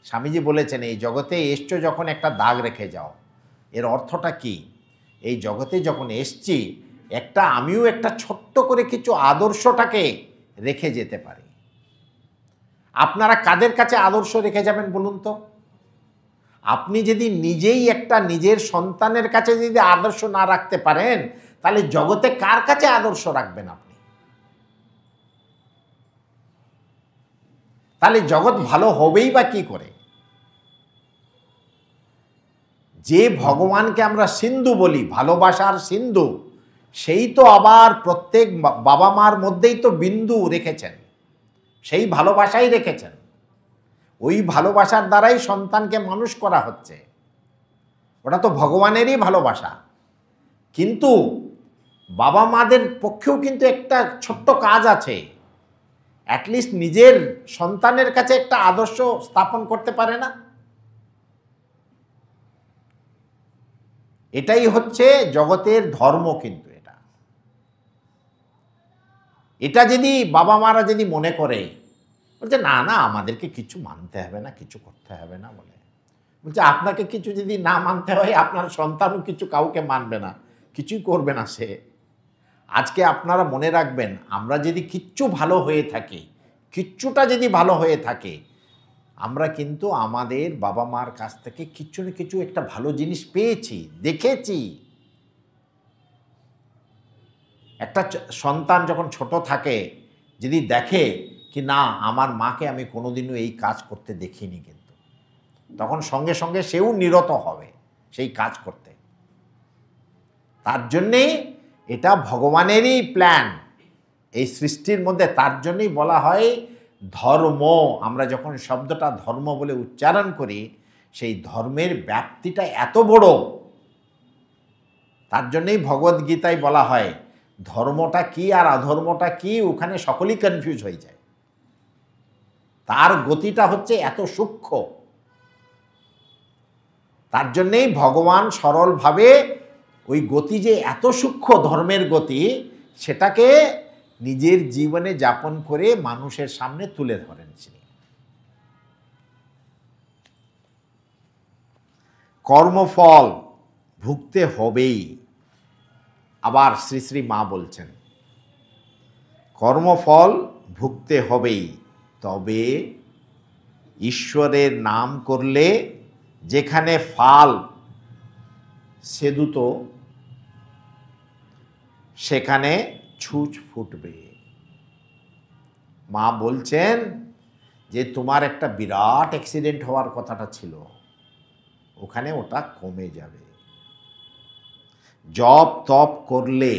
স্বামীজি বলেছেন, এই জগতে এসছো যখন একটা দাগ রেখে যাও। এর অর্থটা কি? এই জগতে যখন এসছি, একটা আমিও একটা ছোট্ট করে কিছু আদর্শটাকে রেখে যেতে পারি। আপনারা কাদের কাছে আদর্শ রেখে যাবেন বলুন তো? আপনি যদি নিজেই একটা নিজের সন্তানের কাছে যদি আদর্শ না রাখতে পারেন, তাহলে জগতে কার কাছে আদর্শ রাখবেন আপনি? তাহলে জগৎ ভালো হবেই বা কি করে? যে ভগবানকে আমরা সিন্ধু বলি, ভালোবাসার সিন্ধু, সেই তো আবার প্রত্যেক বাবা মার মধ্যেই তো বিন্দু রেখেছেন, সেই ভালোবাসাই রেখেছেন। ওই ভালোবাসার দ্বারাই সন্তানকে মানুষ করা হচ্ছে, ওটা তো ভগবানেরই ভালোবাসা। কিন্তু বাবা মাদের পক্ষেও কিন্তু একটা ছোট্ট কাজ আছে, অ্যাটলিস্ট নিজের সন্তানের কাছে একটা আদর্শ স্থাপন করতে পারে না? এটাই হচ্ছে জগতের ধর্ম। কিন্তু এটা যদি বাবা মারা যদি মনে করে, বলছে না না আমাদেরকে কিছু মানতে হবে না, কিছু করতে হবে না, বলছে আপনাকে কিছু যদি না মানতে হয়, আপনার সন্তানও কিছু কাউকে মানবে না, কিছুই করবে না সে। আজকে আপনারা মনে রাখবেন, আমরা যদি কিচ্ছু ভালো হয়ে থাকি, কিচ্ছুটা যদি ভালো হয়ে থাকে, আমরা কিন্তু আমাদের বাবা মার কাছ থেকে কিছু না কিছু একটা ভালো জিনিস পেয়েছি, দেখেছি। একটা সন্তান যখন ছোট থাকে, যদি দেখে কি না আমার মাকে আমি কোনোদিনও এই কাজ করতে দেখিনি, কিন্তু তখন সঙ্গে সঙ্গে সেও নিরত হবে সেই কাজ করতে। তার জন্যেই এটা ভগবানেরই প্ল্যান এই সৃষ্টির মধ্যে। তার জন্যই বলা হয় ধর্ম। আমরা যখন শব্দটা ধর্ম বলে উচ্চারণ করি, সেই ধর্মের ব্যাপ্তিটা এত বড়। তার জন্যই ভগবদ্গীতায় বলা হয় ধর্মটা কি আর অধর্মটা কি, ওখানে সকলেই কনফিউজ হয়ে যায়। তার গতিটা হচ্ছে এত সূক্ষ্ম। তার জন্যেই ভগবান সরলভাবে ওই গতি যে এত সূক্ষ্ম ধর্মের গতি, সেটাকে নিজের জীবনে যাপন করে মানুষের সামনে তুলে ধরেন তিনি। কর্মফল ভুগতে হবেই। আবার শ্রী শ্রী মা বলছেন কর্মফল ভুগতে হবেই, তবে ঈশ্বরের নাম করলে যেখানে ফাল সেদুত, সেখানে ছুঁচ ফুটবে। মা বলছেন যে তোমার একটা বিরাট অ্যাক্সিডেন্ট হওয়ার কথাটা ছিল, ওখানে ওটা কমে যাবে। জপ তপ করলে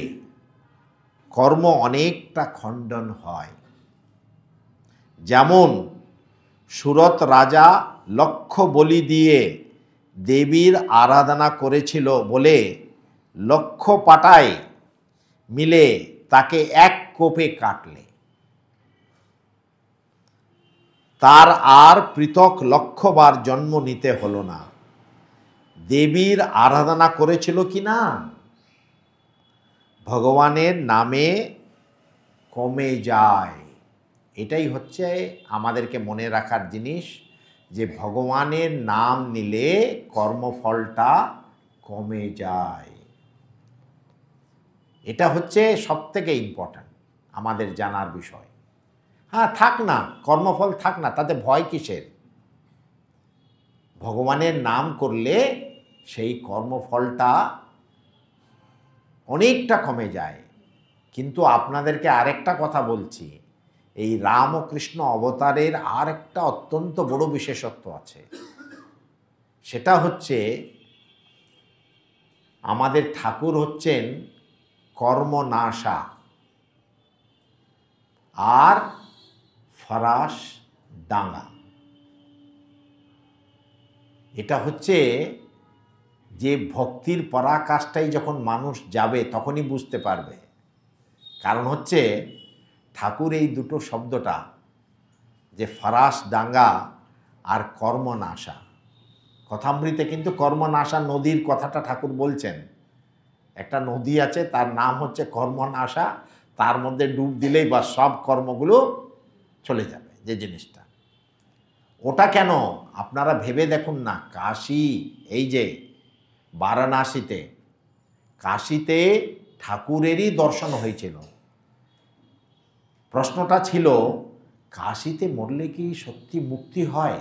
কর্ম অনেকটা খণ্ডন হয়। যেমন সুরত রাজা লক্ষ বলি দিয়ে দেবীর আরাধনা করেছিল বলে লক্ষ পাটায় মিলে তাকে এক কোপে কাটলে, তার আর পৃথক লক্ষবার জন্ম নিতে হলো না। দেবীর আরাধনা করেছিল কি না, ভগবানের নামে কমে যায়। এটাই হচ্ছে আমাদেরকে মনে রাখার জিনিস, যে ভগবানের নাম নিলে কর্মফলটা কমে যায়। এটা হচ্ছে সবথেকে ইম্পর্ট্যান্ট আমাদের জানার বিষয়। হ্যাঁ, থাক না কর্মফল, থাক না, তাতে ভয় কিসের? ভগবানের নাম করলে সেই কর্মফলটা অনেকটা কমে যায়। কিন্তু আপনাদেরকে আরেকটা কথা বলছি, এই রাম ও কৃষ্ণ অবতারের আরেকটা অত্যন্ত বড় বিশেষত্ব আছে। সেটা হচ্ছে আমাদের ঠাকুর হচ্ছেন কর্মনাশা আর ফরাস ডাঙ্গা। এটা হচ্ছে যে ভক্তির পরাকাষ্ঠায় যখন মানুষ যাবে তখনই বুঝতে পারবে। কারণ হচ্ছে ঠাকুর এই দুটো শব্দটা, যে ফরাস ডাঙ্গা আর কর্মনাশা, কথামৃতে কিন্তু কর্মনাশা নদীর কথাটা ঠাকুর বলছেন। একটা নদী আছে, তার নাম হচ্ছে কর্মনাশা, তার মধ্যে ডুব দিলেই বা সব কর্মগুলো চলে যাবে। যে জিনিসটা ওটা কেন আপনারা ভেবে দেখুন না। কাশী, এই যে বারাণসীতে, কাশীতে ঠাকুরেরই দর্শন হয়েছিল। প্রশ্নটা ছিল, কাশীতে মরলে কি সত্যি মুক্তি হয়?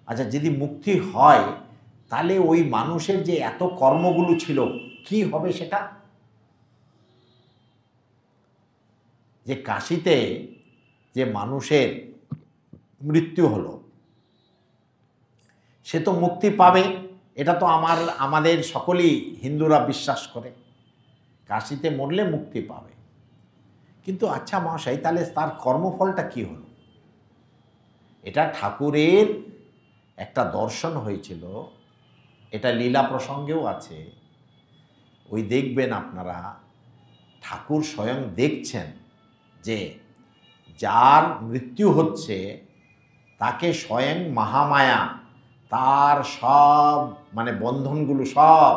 আচ্ছা, যদি মুক্তি হয় তাহলে ওই মানুষের যে এত কর্মগুলো ছিল কি হবে সেটা? যে কাশীতে যে মানুষের মৃত্যু হলো, সে তো মুক্তি পাবে, এটা তো আমাদের সকলেই হিন্দুরা বিশ্বাস করে, কাশীতে মরলে মুক্তি পাবে। কিন্তু আচ্ছা মহাশয়, তাহলে তার কর্মফলটা কি হলো? এটা ঠাকুরের একটা দর্শন হয়েছিল, এটা লীলা প্রসঙ্গেও আছে। ওই দেখবেন আপনারা, ঠাকুর স্বয়ং দেখছেন যে যার মৃত্যু হচ্ছে তাকে স্বয়ং মহামায়া তার সব বন্ধনগুলো, সব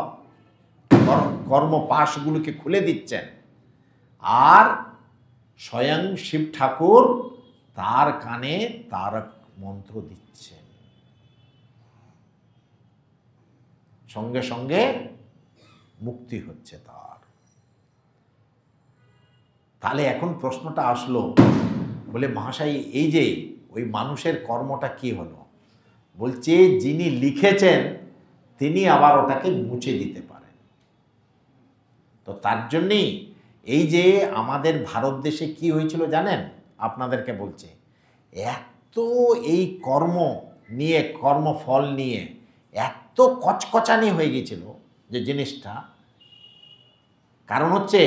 কর্মপাশগুলোকে খুলে দিচ্ছেন, আর স্বয়ং শিব ঠাকুর তার কানে তারক মন্ত্র দিচ্ছেন, সঙ্গে সঙ্গে মুক্তি হচ্ছে তার। তাহলে এখন প্রশ্নটা আসলো, বলে মহাশয় এই যে ওই মানুষের কর্মটা কি হলো? বলছে যিনি লিখেছেন তিনি আবার ওটাকে মুছে দিতে পারেন। তো তার জন্যেই এই যে আমাদের ভারত দেশে কি হয়েছিল জানেন? আপনাদেরকে বলছে, এত এই কর্ম নিয়ে, কর্মফল নিয়ে এত কচকচানি হয়ে গেছিল যে জিনিসটা, কারণ হচ্ছে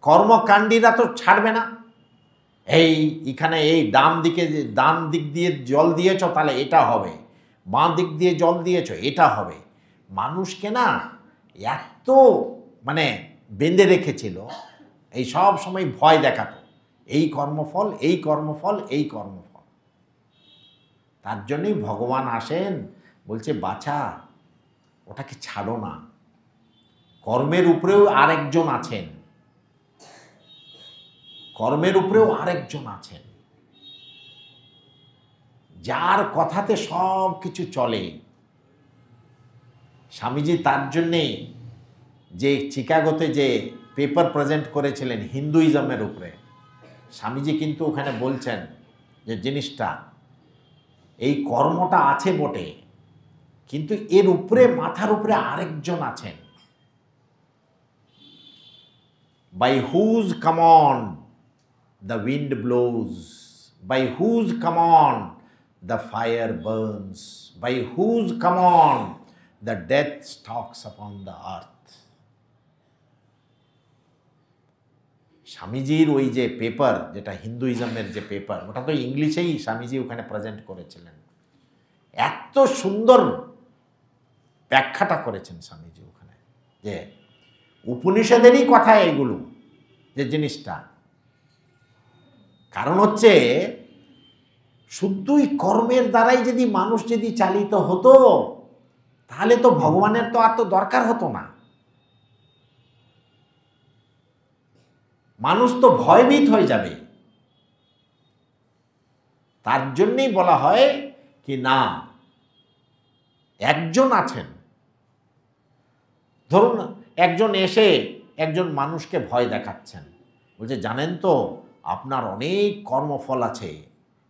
কর্মকাণ্ডীরা তো ছাড়বে না। এখানে এই ডান দিক দিয়ে জল দিয়েছ তাহলে এটা হবে, বাঁ দিক দিয়ে জল দিয়েছ এটা হবে। মানুষকে না এত বেঁধে রেখেছিল, এই সব সময় ভয় দেখাতো, এই কর্মফল, এই কর্মফল, এই কর্মফল। তার জন্যই ভগবান আসেন, বলছে বাছা ওটাকে ছাড়ো না, কর্মের উপরেও আরেকজন আছেন, কর্মের উপরেও আরেকজন আছেন, যার কথাতে সব কিছু চলে। স্বামীজি তার জন্যে যে চিকাগোতে যে পেপার প্রেজেন্ট করেছিলেন হিন্দুইজমের উপরে, স্বামীজি কিন্তু ওখানে বলছেন যে জিনিসটা, এই কর্মটা আছে বটে, কিন্তু এর উপরে, মাথার উপরে আরেকজন আছেন। By whose command the wind blows, by whose command the fire burns, by whose command the death stalks upon the earth. স্বামীজির ওই যে পেপার, যেটা হিন্দুইজমের যে পেপার, ওটা তো ইংলিশেই স্বামীজি ওখানে প্রেজেন্ট করেছিলেন। এত সুন্দর ব্যাখ্যাটা করেছেন স্বামীজি ওখানে, যে উপনিষদেরই কথা এগুলো, যে জিনিসটা। কারণ হচ্ছে শুধুই কর্মের দ্বারাই যদি মানুষ যদি চালিত হতো, তাহলে তো ভগবানের তো আর তো দরকার হতো না। মানুষ তো ভয়ভীত হয়ে যাবে। তার জন্যই বলা হয় কি না, একজন আছেন। ধরুন একজন এসে একজন মানুষকে ভয় দেখাচ্ছেন, বলছে জানেন তো আপনার অনেক কর্মফল আছে।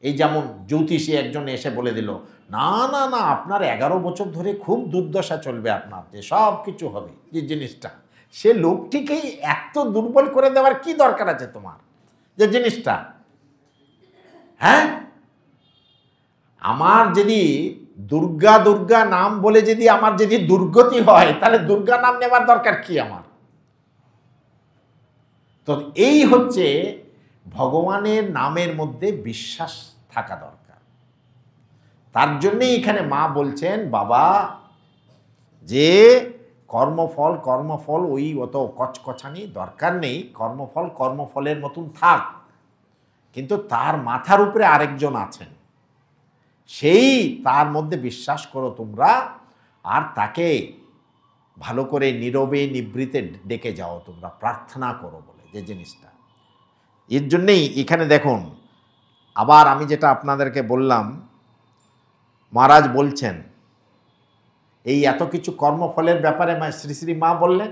এই যেমন জ্যোতিষী একজন এসে বলে দিল না না না, আপনার 11 বছর ধরে খুব দুর্দশা চলবে, আপনার যে সব কিছু হবে যে জিনিসটা, সে লোকটিকেই এত দুর্বল করে দেওয়ার কি দরকার আছে তোমার যে জিনিসটা? হ্যাঁ, আমার যদি দুর্গা দুর্গা নাম বলে যদি আমার যদি দুর্গতি হয়, তাহলে দুর্গা নাম নেওয়ার দরকার কি আমার? তো এই হচ্ছে ভগবানের নামের মধ্যে বিশ্বাস থাকা দরকার। তার জন্যই এখানে মা বলছেন, বাবা যে কর্মফল কর্মফল ওই অত কচকচানি দরকার নেই, কর্মফল কর্মফলের মতন থাক, কিন্তু তার মাথার উপরে আরেকজন আছেন, সেই তার মধ্যে বিশ্বাস করো তোমরা, আর তাকে ভালো করে নীরবে নিভৃতে ডেকে যাও তোমরা, প্রার্থনা করো বলে যে জিনিসটা। এর জন্যেই এখানে দেখুন, আবার আমি যেটা আপনাদেরকে বললাম, মহারাজ বলছেন এই এত কিছু কর্মফলের ব্যাপারে শ্রী শ্রী মা বললেন,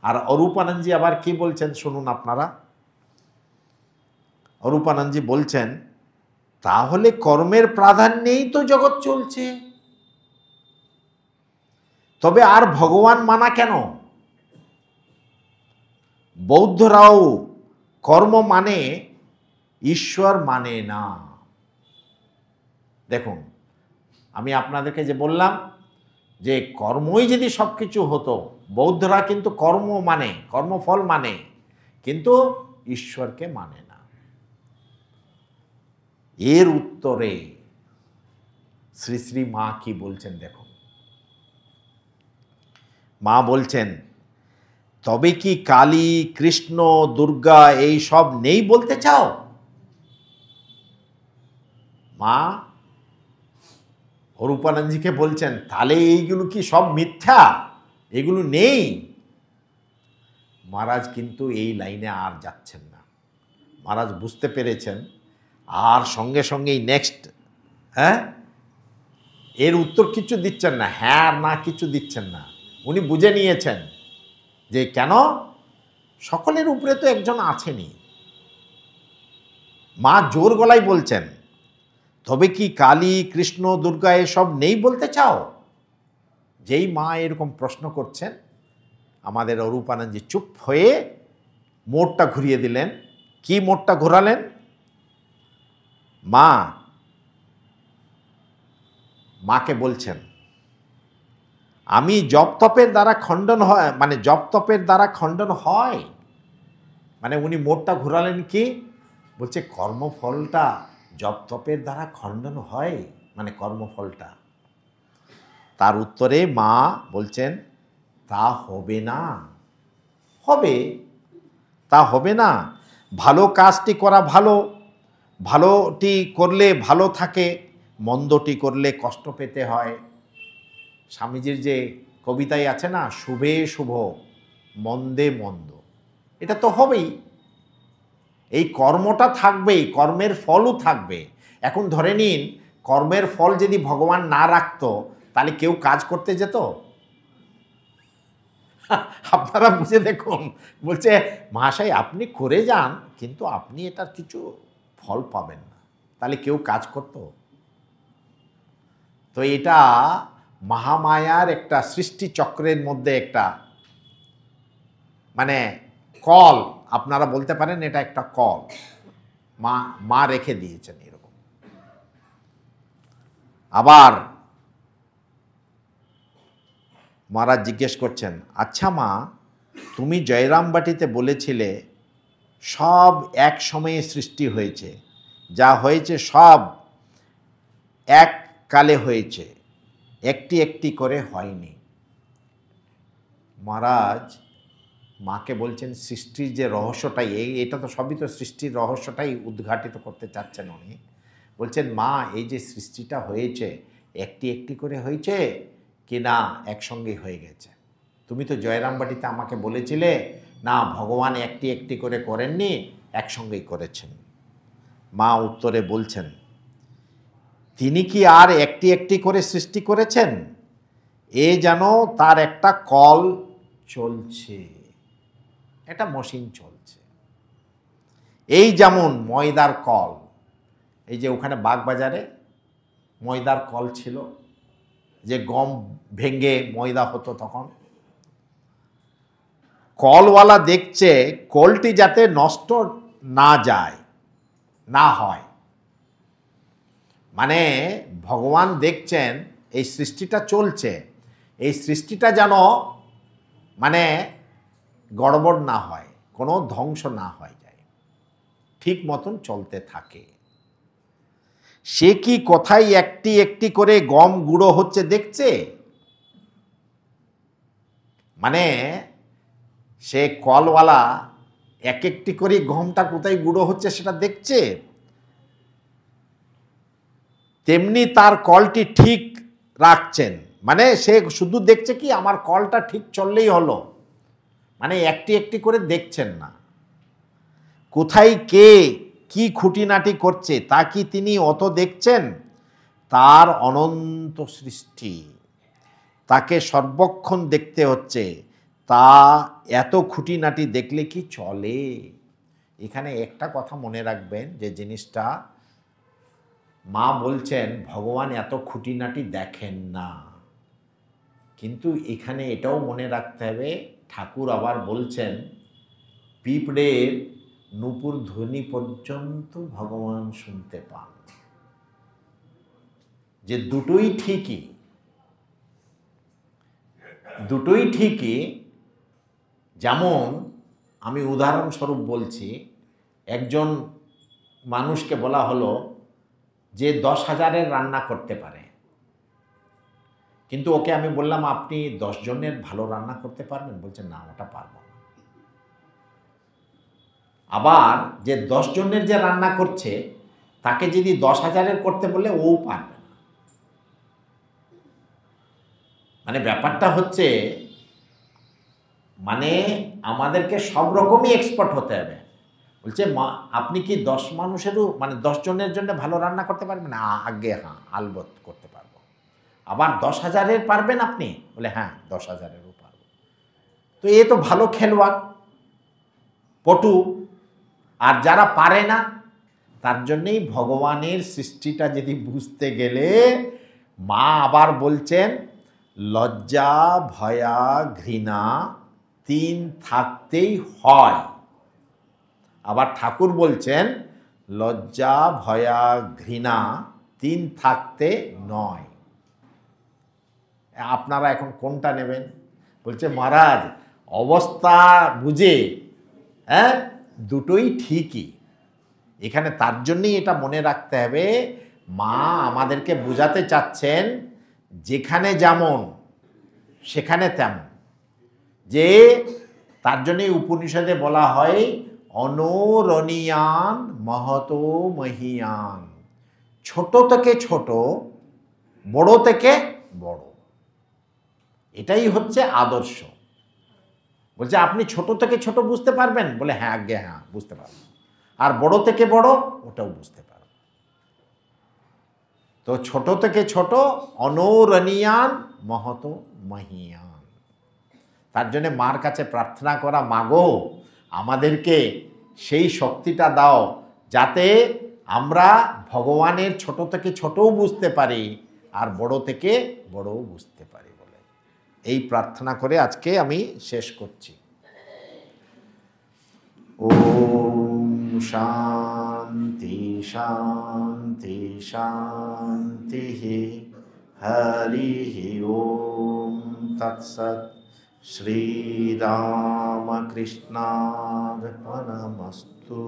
আর অরূপানন্দজি আবার কি বলছেন শুনুন আপনারা। অরূপানন্দজি বলছেন, তাহলে কর্মের প্রাধান্যেই তো জগৎ চলছে, তবে আর ভগবান মানা কেন? বৌদ্ধরাও কর্ম মানে, ঈশ্বর মানে না। দেখুন, আমি আপনাদেরকে যে বললাম যে কর্মই যদি সব কিছু হতো, বৌদ্ধরা কিন্তু কর্ম মানে, কর্মফল মানে, কিন্তু ঈশ্বরকে মানে না। এর উত্তরে শ্রী শ্রী মা কি বলছেন দেখুন। মা বলছেন, তবে কি কালী কৃষ্ণ দুর্গা এই সব নেই বলতে চাও? মা অরূপানন্দজিকে বলছেন, তাহলে এইগুলো কি সব মিথ্যা, এগুলো নেই? মহারাজ কিন্তু এই লাইনে আর যাচ্ছেন না। মহারাজ বুঝতে পেরেছেন, আর সঙ্গে সঙ্গেই নেক্সট, হ্যাঁ, এর উত্তর কিছু দিচ্ছেন না, হ্যাঁ আর না কিছু দিচ্ছেন না। উনি বুঝে নিয়েছেন যে কেন, সকলের উপরে তো একজন আছেনই। মা জোর গলায় বলছেন, তবে কি কালী কৃষ্ণ দুর্গা এসব নেই বলতে চাও? যেই মা এরকম প্রশ্ন করছেন, আমাদের অরূপানন্দজি চুপ হয়ে মোড়টা ঘুরিয়ে দিলেন। কি মোড়টা ঘোরালেন? মাকে বলছেন, আমি জপ তপের দ্বারা খণ্ডন হয়, মানে জপ তপের দ্বারা খণ্ডন হয়, মানে উনি মোড়টা ঘোরালেন কি, বলছে কর্মফলটা জপ তপের দ্বারা খণ্ডন হয়, মানে কর্মফলটা। তার উত্তরে মা বলছেন, তা হবে না। হবে, তা হবে না। ভালো কাজটি করা ভালো, ভালোটি করলে ভালো থাকে, মন্দটি করলে কষ্ট পেতে হয়। স্বামীজির যে কবিতায় আছে না, শুভে শুভ মন্দে মন্দ, এটা তো হবেই। এই কর্মটা থাকবেই, কর্মের ফলও থাকবে। এখন ধরে নিন, কর্মের ফল যদি ভগবান না রাখতো, তাহলে কেউ কাজ করতে যেত? আপনারা বুঝে দেখুন, বলছে মহাশয় আপনি করে যান, কিন্তু আপনি এটার কিছু ফল পাবেন না, তাহলে কেউ কাজ করত? তো এটা মহামায়ার একটা সৃষ্টি চক্রের মধ্যে একটা, মানে কল, আপনারা বলতে পারেন এটা একটা কল মা রেখে দিয়েছেন এরকম। আবার মহারাজ জিজ্ঞেস করছেন, আচ্ছা মা, তুমি জয়রামবাটিতে বলেছিলে সব এক সময়ে সৃষ্টি হয়েছে, যা হয়েছে সব এক কালে হয়েছে, একটি একটি করে হয়নি। মহারাজ মাকে বলছেন সৃষ্টির যে রহস্যটাই, এটা তো সবই তো সৃষ্টির রহস্যটাই উদ্ঘাটিত করতে চাচ্ছেন উনি। বলছেন মা, এই যে সৃষ্টিটা হয়েছে, একটি একটি করে হয়েছে কি না একসঙ্গে হয়ে গেছে? তুমি তো জয়রামবাটিতে আমাকে বলেছিলে না, ভগবান একটি একটি করে করেননি, একসঙ্গেই করেছেন। মা উত্তরে বলছেন, তিনি কি আর একটি একটি করে সৃষ্টি করেছেন? এ যেন তার একটা কল চলছে, একটা মেশিন চলছে। এই যেমন ময়দার কল, এই যে ওখানে বাগবাজারে ময়দার কল ছিল, যে গম ভেঙে ময়দা হতো তখন। কলওয়ালা দেখছে কলটি যাতে নষ্ট না যায়, না হয়, মানে ভগবান দেখছেন এই সৃষ্টিটা চলছে, এই সৃষ্টিটা যেন মানে গড়বড় না হয়, কোনো ধ্বংস না হয়ে যায়, ঠিক মতন চলতে থাকে। সে কি কোথায় একটি একটি করে গম গুঁড়ো হচ্ছে দেখছে? মানে সে কলওয়ালা এক একটি করে গমটা কোথায় গুঁড়ো হচ্ছে সেটা দেখছে? তেমনি তার কলটি ঠিক রাখছেন, মানে সে শুধু দেখছে কি আমার কলটা ঠিক চললেই হলো, মানে একটি একটি করে দেখছেন না। কোথায় কে কি খুঁটিনাটি করছে তা কি তিনি অত দেখছেন? তার অনন্ত সৃষ্টি, তাকে সর্বক্ষণ দেখতে হচ্ছে, তা এত খুঁটিনাটি দেখলে কি চলে? এখানে একটা কথা মনে রাখবেন, যে জিনিসটা মা বলছেন ভগবান এত খুঁটিনাটি দেখেন না, কিন্তু এখানে এটাও মনে রাখতে হবে, ঠাকুর আবার বলছেন পিঁপড়ের নূপুর ধ্বনি পর্যন্ত ভগবান শুনতে পান, যে দুটোই ঠিকই, দুটোই ঠিকই। যেমন আমি উদাহরণস্বরূপ বলছি, একজন মানুষকে বলা হলো যে 10,000-এর রান্না করতে পারে, কিন্তু ওকে আমি বললাম আপনি 10 জনের ভালো রান্না করতে পারবেন? বলছে না, ওটা পারবো না। আবার যে 10 জনের যে রান্না করছে তাকে যদি 10,000-এর করতে বললে ও পারবে না। মানে ব্যাপারটা হচ্ছে, মানে আমাদেরকে সব রকমই এক্সপার্ট হতে হবে। বলছে মা আপনি কি 10 মানুষেরও মানে 10 জনের জন্য ভালো রান্না করতে পারবেন? আগে হ্যাঁ, আলবত করতে পারবো। আবার 10,000-এর পারবেন আপনি? বলে হ্যাঁ, 10,000-এরও পারবো। তো এ তো ভালো খেলোয়াড়, পটু। আর যারা পারে না, তার জন্যেই ভগবানের সৃষ্টিটা যদি বুঝতে গেলে মা আবার বলছেন লজ্জা ভয়া ঘৃণা 3 থাকতেই হয়। আবার ঠাকুর বলছেন লজ্জা ভয়া ঘৃণা 3 থাকতে নয়। আপনারা এখন কোনটা নেবেন? বলছে মহারাজ অবস্থা বুঝে দুটোই ঠিকই। এখানে তার জন্যই এটা মনে রাখতে হবে, মা আমাদেরকে বোঝাতে চাচ্ছেন যেখানে যেমন সেখানে তেমন, যে তার জন্যই উপনিষদে বলা হয় অনরণীয়ান মহতো মহিয়ান, ছোট থেকে ছোট, বড় থেকে বড়, এটাই হচ্ছে আদর্শ। বলছে আপনি ছোট থেকে ছোট বুঝতে পারবেন? বলে হ্যাঁ আজ্ঞে হ্যাঁ বুঝতে পারবেন। আর বড় থেকে বড় ওটাও বুঝতে পারবেন। তো ছোট থেকে ছোট অনরণীয়ান মহতো মহিয়ান। তার জন্য মার কাছে প্রার্থনা করা, মাগো আমাদেরকে সেই শক্তিটা দাও যাতে আমরা ভগবানের ছোট থেকে ছোটও বুঝতে পারি আর বড় থেকে বড়ও বুঝতে পারি বলে এই প্রার্থনা করে আজকে আমি শেষ করছি। ওম শান্তি শান্তি শান্তি হরি ওম তৎসৎ। শ্রীরামকৃষ্ণার্পণমস্তু।